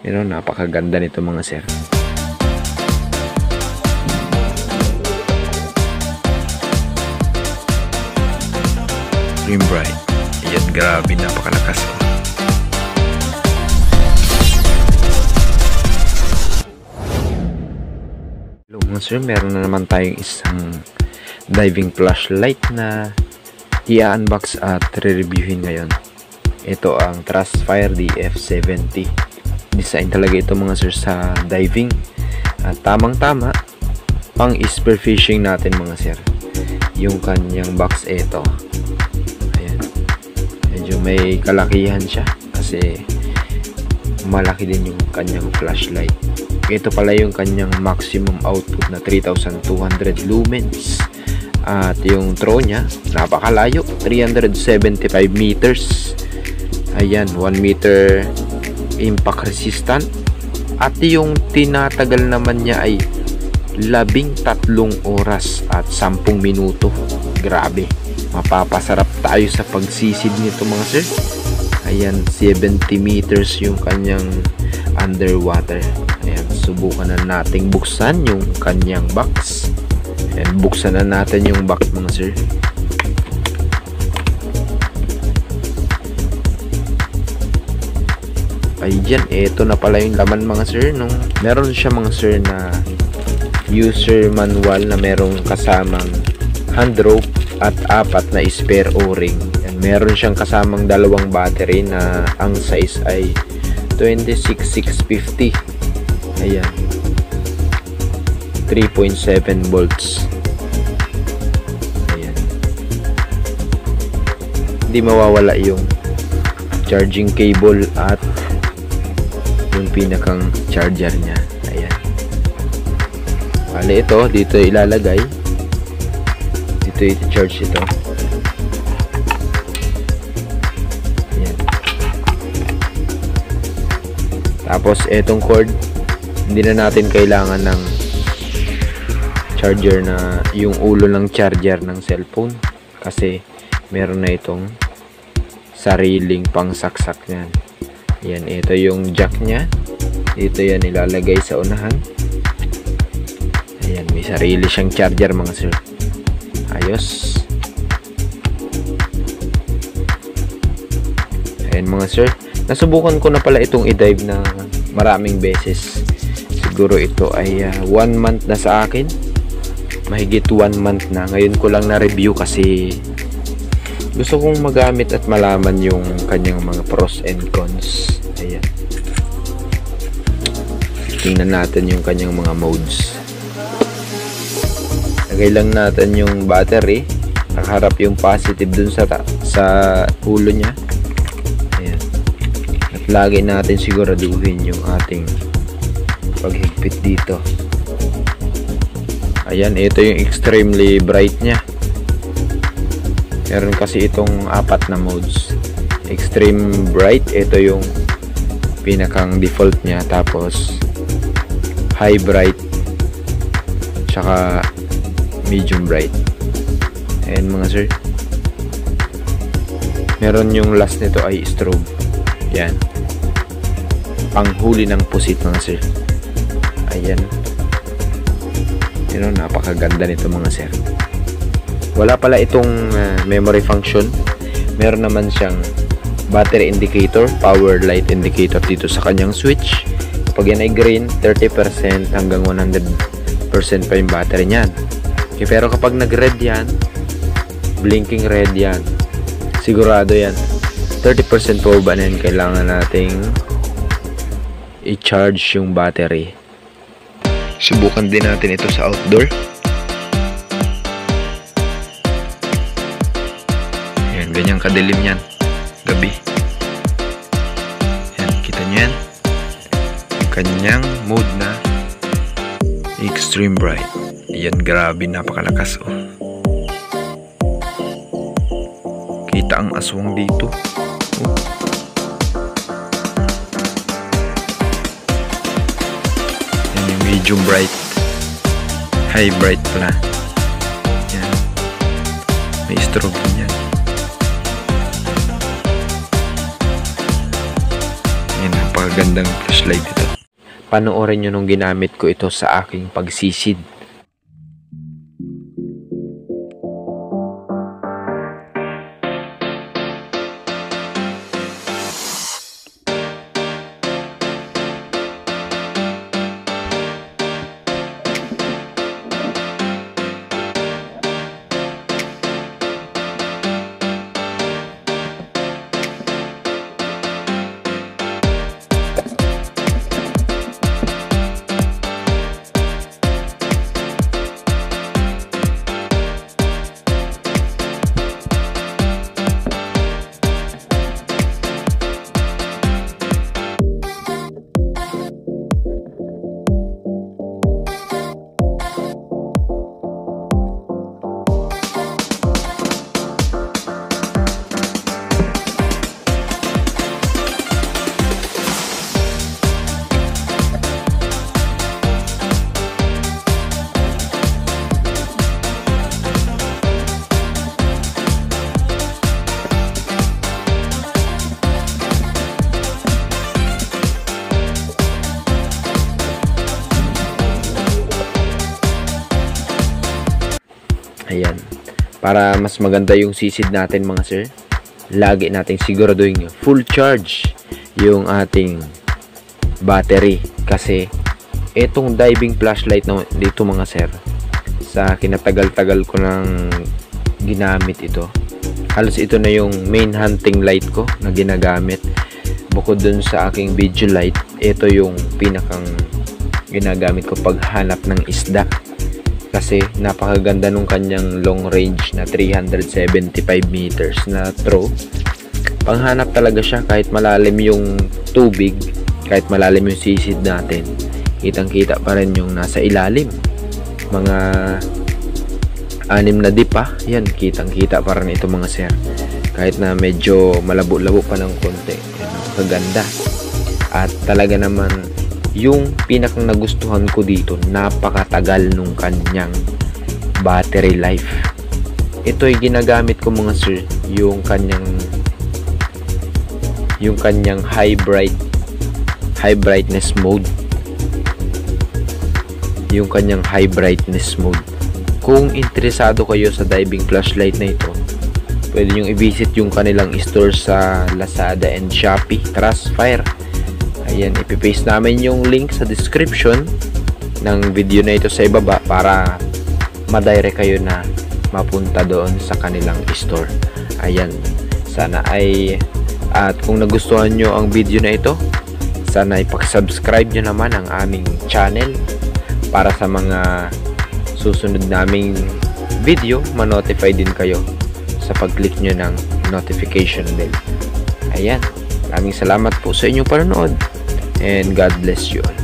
Napakaganda nito mga sir. Extreme bright. Ayan, grabe, napakalakas ko. Hello mga sir, meron na naman tayong isang diving flashlight na i-unbox at re-reviewin ngayon. Ito ang Trustfire DF70. Design talaga ito mga sir sa diving. At tamang-tama pang spearfishing natin mga sir. Yung kanyang box ito. Ayan. Medyo may kalakihan siya kasi malaki din yung kanyang flashlight. Ito pala yung kanyang maximum output na 3,200 lumens. At yung throw niya, napakalayo, 375 meters. Ayan, 1 meter impact resistant. At yung tinatagal naman niya ay 13 oras at 10 minuto. Grabe, mapapasarap tayo sa pagsisid nito mga sir. Ayan, 70 meters yung kanyang underwater. Ayan, subukan na nating buksan yung kanyang box. Ayan, buksan na natin yung box mga sir. Ayan, ito na pala yung laman mga sir. Meron siya mga sir na user manual na merong kasamang hand rope at 4 na spare o-ring. Meron siyang kasamang 2 battery na ang size ay 26650. Ayan, 3.7 volts. Ayan, hindi mawawala yung charging cable at yung pinakang charger niya. Ayan, bale ito dito ilalagay, dito i-charge ito. Tapos etong cord, hindi na natin kailangan ng charger na yung ulo ng charger ng cellphone kasi meron na itong sariling pangsaksak niyan. Yan, ito yung jack niya. Dito yan ilalagay sa unahan. Ayan, may sarili siyang charger mga sir. Ayos. Ayan mga sir, nasubukan ko na pala itong i-dive na maraming beses. Siguro ito ay 1 month na sa akin. Mahigit 1 month na. Ngayon ko lang na-review kasi gusto kong magamit at malaman yung kanyang mga pros and cons. Ayan. Tingnan natin yung kanyang mga modes. Lagay lang natin yung battery. Nakaharap yung positive dun sa ulo niya. Lagi natin siguraduhin yung ating paghigpit dito. Ayan, ito yung extremely bright nya. Meron kasi itong 4 na modes. Extreme bright, ito yung pinakang default nya. Tapos high bright, tsaka medium bright. Ayan mga sir, meron yung last nito ay strobe. Yan, panghuli ng pusit mga sir. Ayan, napakaganda nito mga sir. Wala pala itong memory function. Meron naman siyang battery indicator, power light indicator dito sa kanyang switch. Kapag yan ay green, 30% hanggang 100% pa yung battery niyan. Okay, pero kapag nag red yan, blinking red yan, sigurado yan 30% po ba na yan, kailangan nating i-charge yung battery. Subukan din natin ito sa outdoor. Ayan, ganyang kadilim yan gabi. Ayan, kita nyo yan, yung kanyang mode na extreme bright. Ayan, grabe, napakalakas oh. Kita ang aswang dito. Yan yung medium bright, high bright pala. Yan, may strobe din yan. Yan, napakagandang flashlight ito. Panoorin nyo nung ginamit ko ito sa aking pagsisid. Ayan. Para mas maganda yung sisid natin mga sir, lagi nating siguraduhin full charge yung ating battery. Kasi itong diving flashlight na dito mga sir, sa kinatagal-tagal ko nang ginamit ito, halos ito na yung main hunting light ko na ginagamit. Bukod dun sa aking video light, ito yung pinakang ginagamit ko paghanap ng isda. Kasi napakaganda nung kanyang long range na 375 meters na throw. Panghanap talaga siya kahit malalim yung tubig, kahit malalim yung sisid natin, kitang kita pa rin yung nasa ilalim. Mga 6 na dip pa, yan, kitang kita pa rin ito mga sir. Kahit na medyo malabo-labo pa ng konti, kaganda. At talaga naman yung pinakang nagustuhan ko dito, napakatagal nung kanyang battery life. Ito ay ginagamit ko mga sir, yung kanyang high brightness mode. Yung kanyang high brightness mode. Kung interesado kayo sa diving flashlight na ito, pwede nyo i-visit yung kanilang store sa Lazada and Shopee, Trustfire. Ayan, ipipaste namin yung link sa description ng video na ito sa ibaba para madirect kayo na mapunta doon sa kanilang store. Ayan, sana ay, at kung nagustuhan nyo ang video na ito, sana ipag-subscribe nyo naman ang aming channel para sa mga susunod naming video, ma-notify din kayo sa pag-click nyo ng notification bell. Ayan, maraming salamat po sa inyong panonood. And God bless you all.